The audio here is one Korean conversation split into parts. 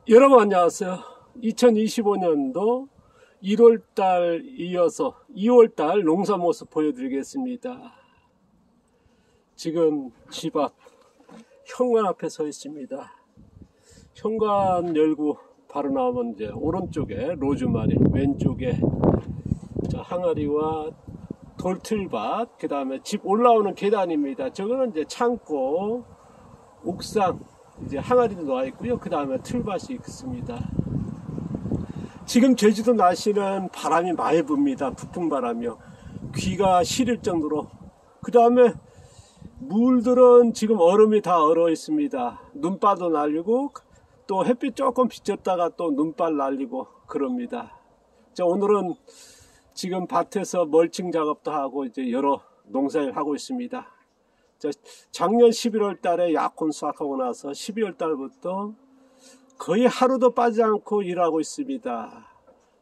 여러분 안녕하세요. 2025년도 1월달 이어서 2월달 농사 모습 보여드리겠습니다. 지금 집 앞 현관 앞에 서 있습니다. 현관 열고 바로 나오면 이제 오른쪽에 로즈마리, 왼쪽에 항아리와 돌틀밭, 그 다음에 집 올라오는 계단입니다. 저거는 이제 창고, 옥상, 이제 항아리도 나와 있고요. 그 다음에 틀밭이 있습니다. 지금 제주도 날씨는 바람이 많이 붑니다. 북풍 바람이요. 귀가 시릴 정도로. 그 다음에 물들은 지금 얼음이 다 얼어 있습니다. 눈바도 날리고 또 햇빛 조금 비쳤다가 또 눈발 날리고 그럽니다. 자, 오늘은 지금 밭에서 멀칭 작업도 하고 이제 여러 농사를 하고 있습니다. 자, 작년 11월 달에 약혼 수확하고 나서 12월 달부터 거의 하루도 빠지지 않고 일하고 있습니다.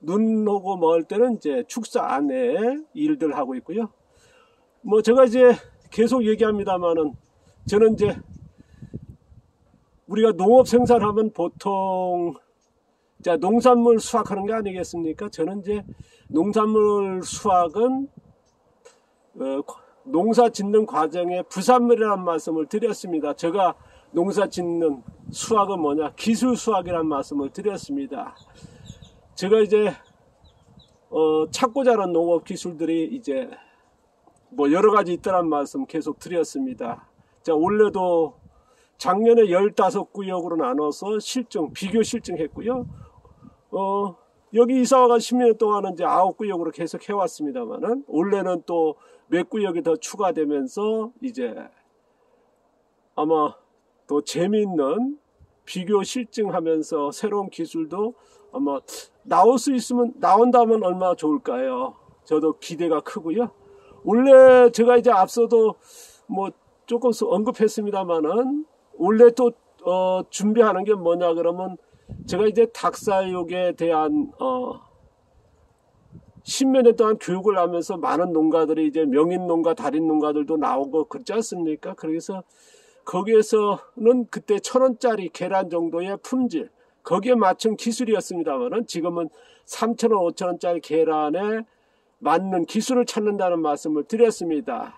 눈 오고 멀 때는 이제 축사 안에 일들 하고 있고요. 뭐 제가 이제 계속 얘기합니다만은 저는 이제 우리가 농업 생산하면 보통 자, 농산물 수확하는 게 아니겠습니까? 저는 이제 농산물 수확은 농사 짓는 과정에 부산물이라는 말씀을 드렸습니다. 제가 농사 짓는 수확은 뭐냐? 기술 수확이라는 말씀을 드렸습니다. 제가 이제 찾고자 하는 농업 기술들이 이제 뭐 여러 가지 있다는 말씀 계속 드렸습니다. 자, 올해도 작년에 15구역으로 나눠서 비교 실증했고요. 여기 이사와가 10년 동안은 이제 9구역으로 계속 해왔습니다만은 올해는 또 몇 구역이 더 추가되면서 이제 아마 또 재미있는 비교 실증하면서 새로운 기술도 아마 나올 수 있으면 나온다면 얼마나 좋을까요? 저도 기대가 크고요. 원래 제가 이제 앞서도 뭐 조금 언급했습니다만은 원래 또 준비하는 게 뭐냐 그러면 제가 이제 닭사육에 대한 10몇 년 동안 교육을 하면서 많은 농가들이 이제 명인 농가, 달인 농가들도 나오고 그렇지 않습니까? 그래서 거기에서는 그때 1,000원짜리 계란 정도의 품질, 거기에 맞춘 기술이었습니다만은 지금은 3,000원, 5,000원짜리 계란에 맞는 기술을 찾는다는 말씀을 드렸습니다.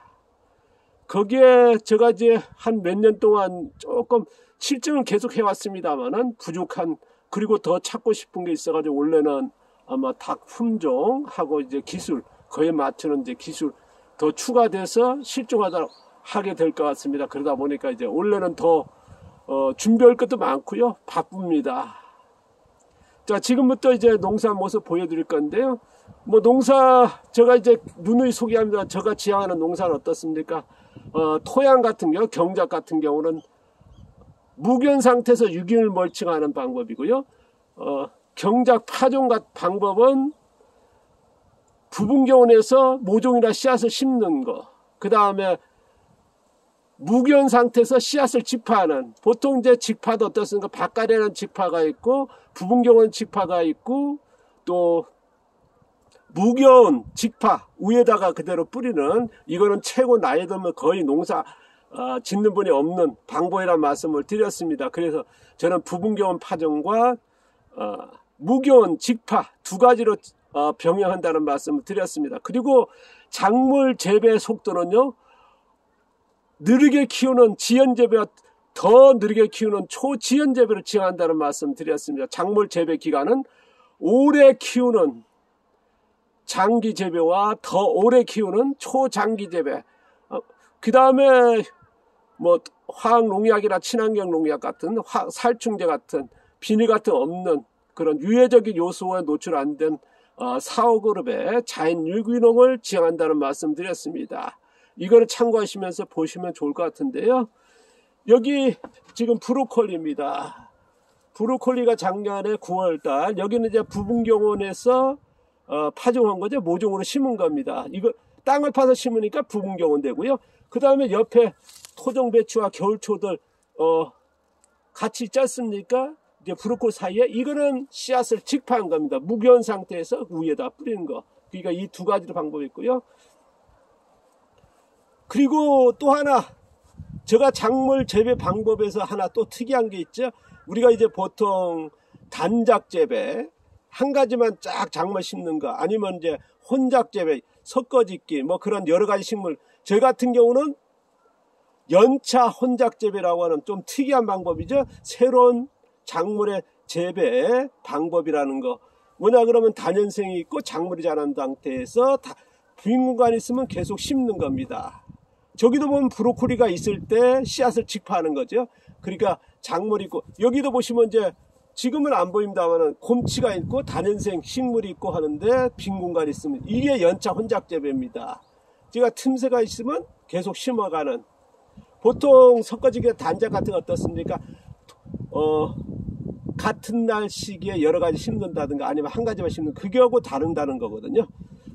거기에 제가 이제 한 몇 년 동안 조금 실증을 계속 해왔습니다만은 부족한, 그리고 더 찾고 싶은 게 있어가지고 원래는 아마 닭 품종하고 이제 기술, 그에 맞추는 이제 기술 더 추가돼서 실종하도록 하게 될 것 같습니다. 그러다 보니까 이제 원래는 더 준비할 것도 많고요. 바쁩니다. 자, 지금부터 이제 농사 모습 보여드릴 건데요. 뭐 농사 제가 이제 누누이 소개합니다. 제가 지향하는 농사는 어떻습니까? 토양 같은 경우, 경작 같은 경우는 무견 상태에서 유기물 멀칭하는 방법이고요. 경작 파종 같은 방법은 부분경원에서 모종이나 씨앗을 심는 거. 그 다음에 무견 상태에서 씨앗을 직파하는, 보통 이제 직파도 어떻습니까? 바깥에는 직파가 있고 부분경원 직파가 있고 또 무견 직파 위에다가 그대로 뿌리는, 이거는 최고 나이 들면 거의 농사 짓는 분이 없는 방법이라는 말씀을 드렸습니다. 그래서 저는 부분경원 파종과 무견 직파 두 가지로 병행한다는 말씀을 드렸습니다. 그리고 작물 재배 속도는요, 느리게 키우는 지연재배와 더 느리게 키우는 초지연재배를 지향한다는 말씀 드렸습니다. 작물 재배 기간은 오래 키우는 장기 재배와 더 오래 키우는 초장기 재배, 그 다음에 뭐 화학 농약이나 친환경 농약 같은 살충제 같은 비닐 같은 없는 그런 유해적인 요소에 노출 안 된 4, 5그룹의 자연 유기농을 지향한다는 말씀 드렸습니다. 이거를 참고하시면서 보시면 좋을 것 같은데요. 여기 지금 브로콜리입니다. 브로콜리가 작년에 9월달, 여기는 이제 부분경원에서 파종한 거죠. 모종으로 심은 겁니다. 이거 땅을 파서 심으니까 부분경원 되고요. 그 다음에 옆에 토종배추와 겨울초들 같이 있지 않습니까? 이제 브로콜리 사이에 이거는 씨앗을 직파한 겁니다. 무견 상태에서 위에다 뿌리는 거. 그러니까 이 두 가지 방법이 있고요. 그리고 또 하나, 제가 작물 재배 방법에서 하나 또 특이한 게 있죠. 우리가 이제 보통 단작 재배, 한 가지만 쫙 작물 심는 거, 아니면 이제 혼작 재배, 섞어짓기, 뭐 그런 여러 가지 식물. 저 같은 경우는 연차 혼작 재배라고 하는 좀 특이한 방법이죠. 새로운 작물의 재배 방법이라는 거. 뭐냐 그러면 단연생이 있고 작물이 자란 상태에서 빈 공간이 있으면 계속 심는 겁니다. 저기도 보면 브로콜리가 있을 때 씨앗을 직파하는 거죠. 그러니까 작물이 있고, 여기도 보시면 이제 지금은 안 보입니다만은 곰치가 있고 단연생 식물이 있고 하는데 빈 공간이 있으면 이게 연차 혼작 재배입니다. 제가 틈새가 있으면 계속 심어가는. 보통 섞어지게 단작 같은 거 어떻습니까? 같은 날 시기에 여러 가지 심는다든가 아니면 한 가지만 심는, 그게하고 다른다는 거거든요.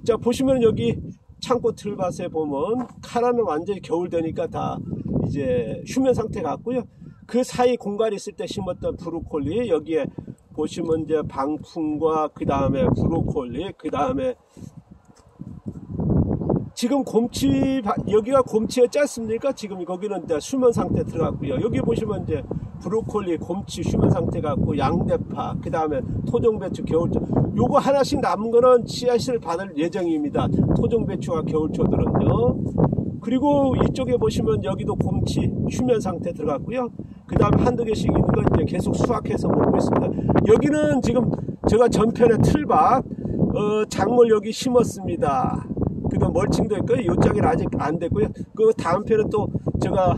자, 보시면 여기 창고 틀밭에 보면 카라는 완전히 겨울 되니까 다 이제 휴면 상태 같고요. 그 사이 공간이 있을 때 심었던 브로콜리, 여기에 보시면 이제 방풍과 그 다음에 브로콜리, 그 다음에 지금 곰치, 여기가 곰치였지 않습니까? 지금 거기는 이제 수면 상태 들어갔고요. 여기 보시면 이제 브로콜리, 곰치 수면 상태 같고, 양대파, 그 다음에 토종배추, 겨울초. 요거 하나씩 남은 거는 씨앗을 받을 예정입니다. 토종배추와 겨울초들은요. 그리고 이쪽에 보시면 여기도 곰치 휴면 상태 들어갔고요. 그 다음에 한두 개씩 있는 거 이제 계속 수확해서 먹고 있습니다. 여기는 지금 제가 전편에 틀밭, 작물 여기 심었습니다. 그다음 멀칭도 있고요. 요짝이 아직 안 됐고요. 그 다음 편에 또 제가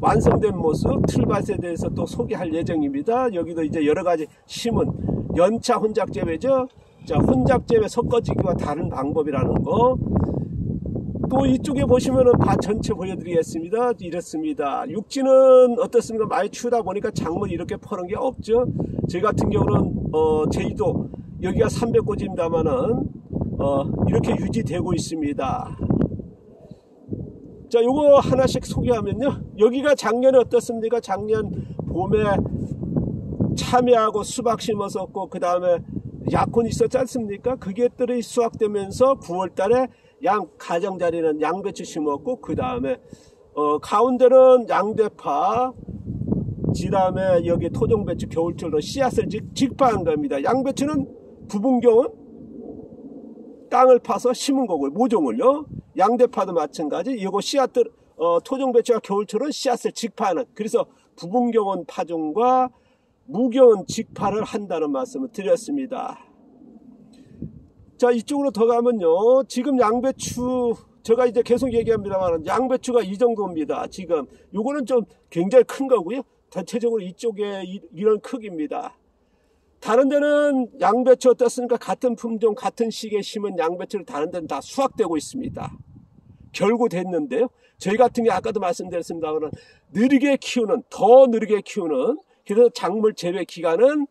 완성된 모습 틀밭에 대해서 또 소개할 예정입니다. 여기도 이제 여러 가지 심은 연차 혼작 재배죠. 자, 혼작 재배 섞어지기와 다른 방법이라는 거. 또 이쪽에 보시면은 밭 전체 보여드리겠습니다. 이렇습니다. 육지는 어떻습니까? 많이 추우다 보니까 작물이 이렇게 퍼는 게 없죠. 제 같은 경우는 제주도 여기가 300고지입니다만은 이렇게 유지되고 있습니다. 자, 요거 하나씩 소개하면요. 여기가 작년에 어떻습니까? 작년 봄에 참외하고 수박 심었었고, 그 다음에 약혼 있었지 않습니까? 그게들이 수확되면서 9월달에 가장자리는 양배추 심었고, 그 다음에 가운데는 양대파, 그 다음에 여기 토종배추 겨울철로 씨앗을 직파한 겁니다. 양배추는 부분경은 땅을 파서 심은 거고요. 모종을요. 양대파도 마찬가지. 이거 씨앗들, 토종배추와 겨울철은 씨앗을 직파하는. 그래서 부분경은 파종과 무경은 직파를 한다는 말씀을 드렸습니다. 자, 이쪽으로 더 가면요. 지금 양배추, 제가 이제 계속 얘기합니다만 양배추가 이 정도입니다. 지금 요거는 좀 굉장히 큰 거고요. 전체적으로 이쪽에 이런 크기입니다. 다른 데는 양배추 어떻습니까? 같은 품종, 같은 시기에 심은 양배추를 다른 데는 다 수확되고 있습니다. 결구됐는데요. 저희 같은 게 아까도 말씀드렸습니다만 느리게 키우는, 더 느리게 키우는, 그래서 작물 재배 기간은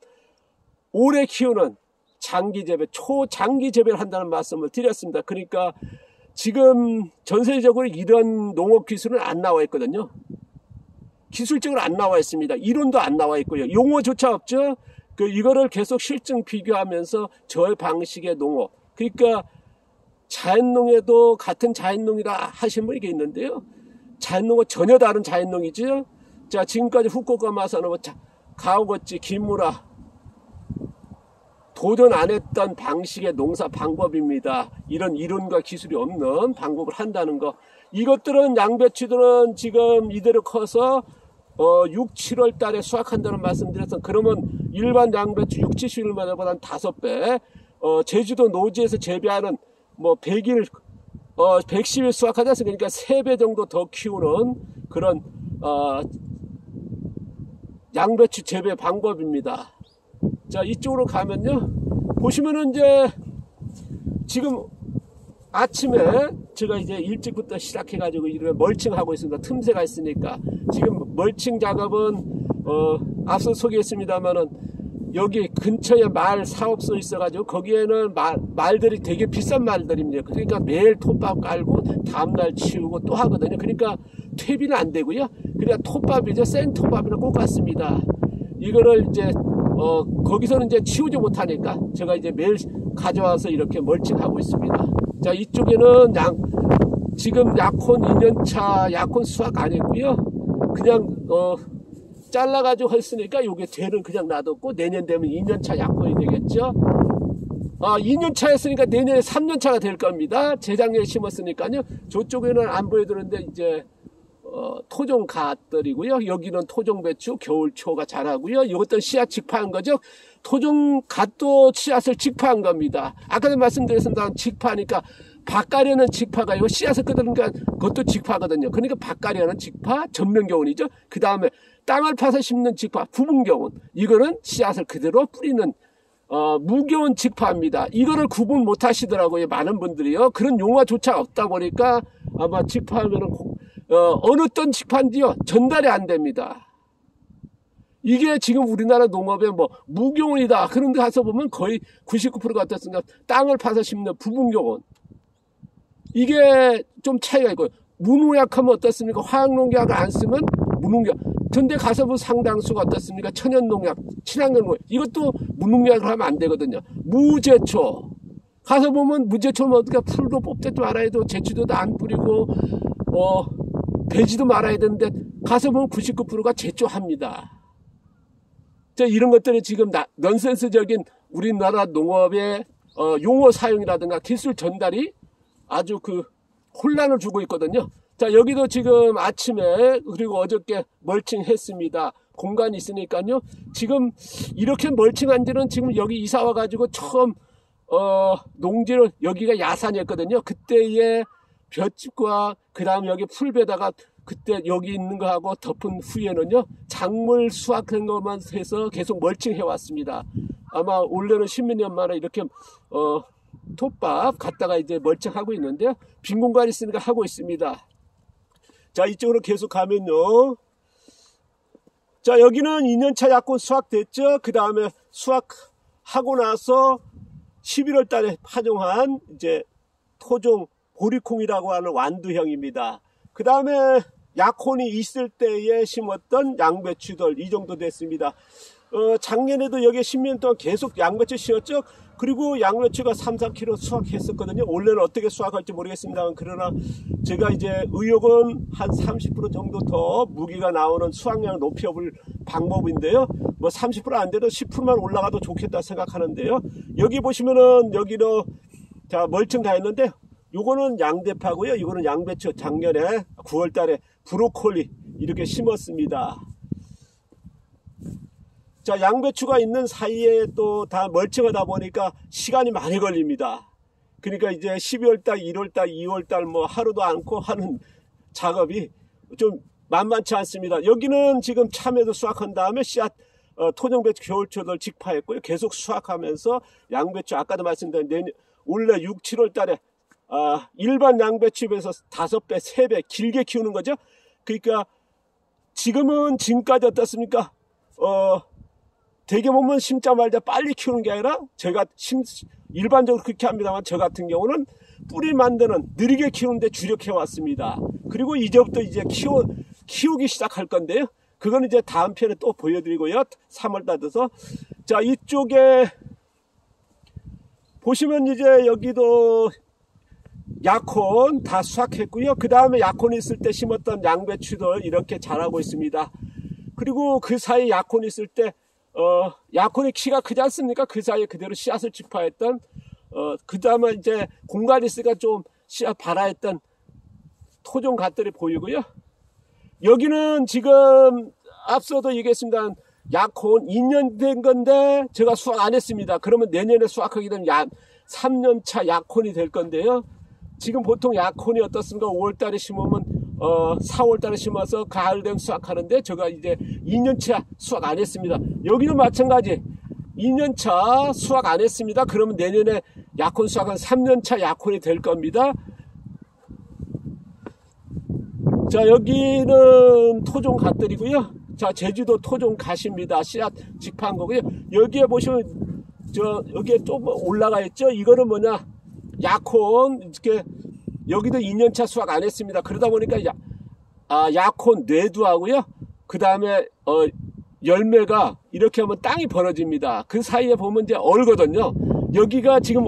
오래 키우는 장기 재배, 초장기 재배를 한다는 말씀을 드렸습니다. 그러니까 지금 전 세계적으로 이런 농업 기술은 안 나와 있거든요. 기술적으로 안 나와 있습니다. 이론도 안 나와 있고요. 용어조차 없죠. 이거를 계속 실증 비교하면서 저 방식의 농업. 그러니까 자연농에도 같은 자연농이라 하신 분이 있는데요. 자연농은 전혀 다른 자연농이죠. 자, 지금까지 후쿠오카 마사노, 가오거치, 기무라 도전 안 했던 방식의 농사 방법입니다. 이런 이론과 기술이 없는 방법을 한다는 거. 이것들은 양배추들은 지금 이대로 커서 6, 7월 달에 수확한다는 말씀드렸던, 그러면 일반 양배추 6, 70일마다보다는 5배, 제주도 노지에서 재배하는 뭐 100일, 110일 수확하지 않습니까? 그러니까 3배 정도 더 키우는 그런 양배추 재배 방법입니다. 자, 이쪽으로 가면요. 보시면은 이제 지금 아침에 제가 이제 일찍부터 시작해가지고 이렇게 멀칭하고 있습니다. 틈새가 있으니까. 지금 멀칭 작업은, 앞서 소개했습니다만은 여기 근처에 말 사업소 있어가지고 거기에는 말들이 되게 비싼 말들입니다. 그러니까 매일 톱밥 깔고 다음날 치우고 또 하거든요. 그러니까 퇴비는 안 되고요. 그러니까 톱밥이죠. 생 톱밥이랑 똑같습니다. 이거를 이제, 거기서는 이제 치우지 못하니까 제가 이제 매일 가져와서 이렇게 멀칭하고 있습니다. 자, 이쪽에는 지금 약혼 2년차 약혼 수확 안 했고요. 그냥 잘라가지고 했으니까 요게 되는 그냥 놔뒀고 내년 되면 2년차 약혼이 되겠죠. 2년차 했으니까 내년에 3년차가 될 겁니다. 재작년에 심었으니까요. 저쪽에는 안 보여드는데 이제 토종 갓들이고요. 여기는 토종 배추 겨울초가 자라고요. 이것도 씨앗 직파한 거죠. 토종 갓도 씨앗을 직파한 겁니다. 아까도 말씀드렸습니다. 직파니까 밭가려는 직파가 이거 씨앗을 끄덕이니까 그것도 직파거든요. 그러니까 밭가려는 직파 전면경운이죠. 그 다음에 땅을 파서 심는 직파 부분경운, 이거는 씨앗을 그대로 뿌리는 무교운 직파입니다. 이거를 구분 못 하시더라고요. 많은 분들이요. 그런 용어조차 없다 보니까 아마 직파하면은 어느 떤 직파인지요 전달이 안 됩니다. 이게 지금 우리나라 농업의 뭐 무교운이다 그런 데 가서 보면 거의 99% 같았으니까 땅을 파서 심는 부분교운, 이게 좀 차이가 있고요. 무농약하면 어떻습니까? 화학농약을 안 쓰면 무농약. 근데 가서 보면 상당수가 어떻습니까? 천연농약, 친환경농약, 이것도 무농약을 하면 안 되거든요. 무제초 가서 보면 무제초는 어떻게 풀도 뽑지도 말아야 되고 제초도 안 뿌리고 배지도 말아야 되는데 가서 보면 99%가 제초합니다. 이런 것들이 지금 넌센스적인 우리나라 농업의 용어 사용이라든가 기술 전달이 아주 혼란을 주고 있거든요. 자, 여기도 지금 아침에 그리고 어저께 멀칭했습니다. 공간이 있으니까요. 지금 이렇게 멀칭한 지는 지금 여기 이사 와가지고 처음 농지를, 여기가 야산이었거든요. 그때의 볏짚과 그 다음 여기 풀베다가 그때 여기 있는 거하고 덮은 후에는요 작물 수확한 것만 해서 계속 멀칭해 왔습니다. 아마 올해는 10몇 년 만에 이렇게 톱밥 갖다가 이제 멀칭하고 있는데요. 빈 공간이 있으니까 하고 있습니다. 자, 이쪽으로 계속 가면요. 자, 여기는 2년차 약혼 수확됐죠. 그 다음에 수확하고 나서 11월 달에 파종한 이제 토종 보리콩이라고 하는 완두형입니다. 그 다음에 약혼이 있을 때에 심었던 양배추들 이 정도 됐습니다. 작년에도 여기에 10년 동안 계속 양배추 씌웠죠. 그리고 양배추가 3, 4kg 수확했었거든요. 올해는 어떻게 수확할지 모르겠습니다만, 그러나 제가 이제 의욕은 한 30% 정도 더 무기가 나오는 수확량을 높여볼 방법인데요. 뭐 30% 안 돼도 10%만 올라가도 좋겠다 생각하는데요. 여기 보시면은 여기도 자 멀칭 다 했는데, 요거는 양대파고요. 이거는 양배추 작년에 9월 달에 브로콜리 이렇게 심었습니다. 자, 양배추가 있는 사이에 또 다 멀칭하다 보니까 시간이 많이 걸립니다. 그러니까 이제 12월달, 1월달, 2월달 뭐 하루도 않고 하는 작업이 좀 만만치 않습니다. 여기는 지금 참외도 수확한 다음에 씨앗 토종배추 겨울초들 직파했고요. 계속 수확하면서 양배추 아까도 말씀드린 원래 6, 7월 달에 일반 양배추에서 5배, 3배 길게 키우는 거죠. 그러니까 지금은 지금까지 어떻습니까? 대개 보면 심자마자 빨리 키우는 게 아니라 제가 일반적으로 그렇게 합니다만, 저 같은 경우는 뿌리 만드는 느리게 키우는데 주력해 왔습니다. 그리고 이제부터 이제 키우기 시작할 건데요. 그건 이제 다음 편에 또 보여드리고요. 3월달 돼서. 자, 이쪽에 보시면 이제 여기도 약혼 다 수확했고요. 그 다음에 약혼 있을 때 심었던 양배추들 이렇게 자라고 있습니다. 그리고 그 사이 약혼 있을 때 약혼의 키가 크지 않습니까? 그 사이에 그대로 씨앗을 직파했던 그 다음에 이제 공간이 있으니까 좀 씨앗 발화했던 토종 갓들이 보이고요. 여기는 지금 앞서도 얘기했습니다. 약혼 2년 된 건데 제가 수확 안 했습니다. 그러면 내년에 수확하게 되면 3년차 약혼이 될 건데요. 지금 보통 약혼이 어떻습니까? 5월달에 심으면 4월달에 심어서 가을 되면 수확하는데 제가 이제 2년차 수확 안 했습니다. 여기는 마찬가지 2년차 수확 안 했습니다. 그러면 내년에 약혼 수확은 3년차 약혼이 될 겁니다. 자, 여기는 토종 갓들이고요. 자, 제주도 토종 갓입니다. 씨앗 직파한 거고요. 여기에 보시면 여기에 좀 올라가 있죠. 이거는 뭐냐, 약혼 이렇게 여기도 2년차 수확 안 했습니다. 그러다 보니까 약혼 뇌두하고요. 그 다음에 열매가 이렇게 하면 땅이 벌어집니다. 그 사이에 보면 이제 얼거든요. 여기가 지금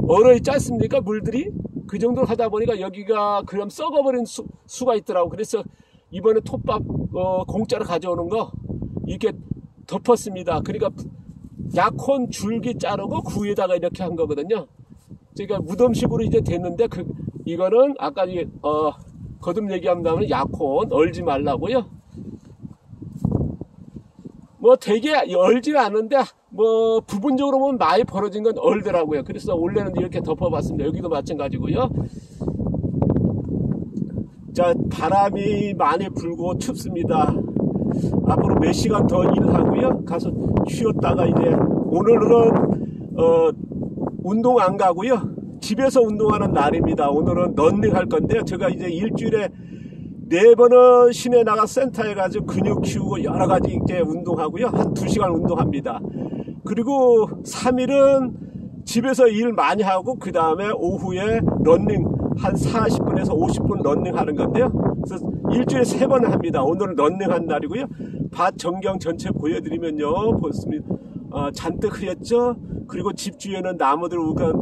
얼어 있지 않습니까? 물들이 그 정도로 하다 보니까 여기가 그럼 썩어버린 수가 있더라고. 그래서 이번에 톱밥 공짜로 가져오는 거 이렇게 덮었습니다. 그러니까 약혼 줄기 자르고 그 위에다가 이렇게 한 거거든요. 그러니까 무덤식으로 이제 됐는데 이거는 아까 거듭 얘기한다면 약혼 얼지 말라고요. 뭐 되게 얼지는 않는데 뭐 부분적으로 보면 많이 벌어진 건 얼더라고요. 그래서 원래는 이렇게 덮어봤습니다. 여기도 마찬가지고요. 자, 바람이 많이 불고 춥습니다. 앞으로 몇 시간 더 일하고요. 가서 쉬었다가 이제 오늘은 운동 안 가고요. 집에서 운동하는 날입니다. 오늘은 런닝 할 건데요. 제가 이제 일주일에 4번은 시내 나가 센터에 가서 근육 키우고 여러 가지 이제 운동하고요. 한 2시간 운동합니다. 그리고 3일은 집에서 일 많이 하고 그 다음에 오후에 런닝 한 40분에서 50분 런닝 하는 건데요. 그래서 일주일에 3번을 합니다. 오늘은 런닝 한 날이고요. 밭 전경 전체 보여드리면요. 보습니다. 잔뜩 흐렸죠. 그리고 집 주위에는 나무들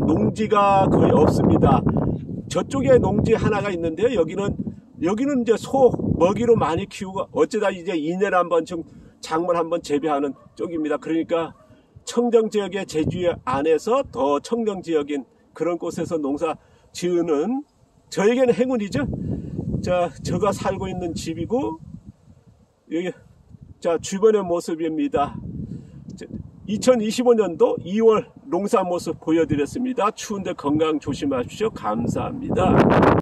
농지가 거의 없습니다. 저쪽에 농지 하나가 있는데요. 여기는 이제 소 먹이로 많이 키우고 어쩌다 이제 2년에 한 번쯤 작물 한번 재배하는 쪽입니다. 그러니까 청정지역의 제주 안에서 더 청정지역인 그런 곳에서 농사 지으는 저에게는 행운이죠. 자, 제가 살고 있는 집이고 여기 자 주변의 모습입니다. 2025년도 2월 농사 모습 보여드렸습니다. 추운데 건강 조심하십시오. 감사합니다.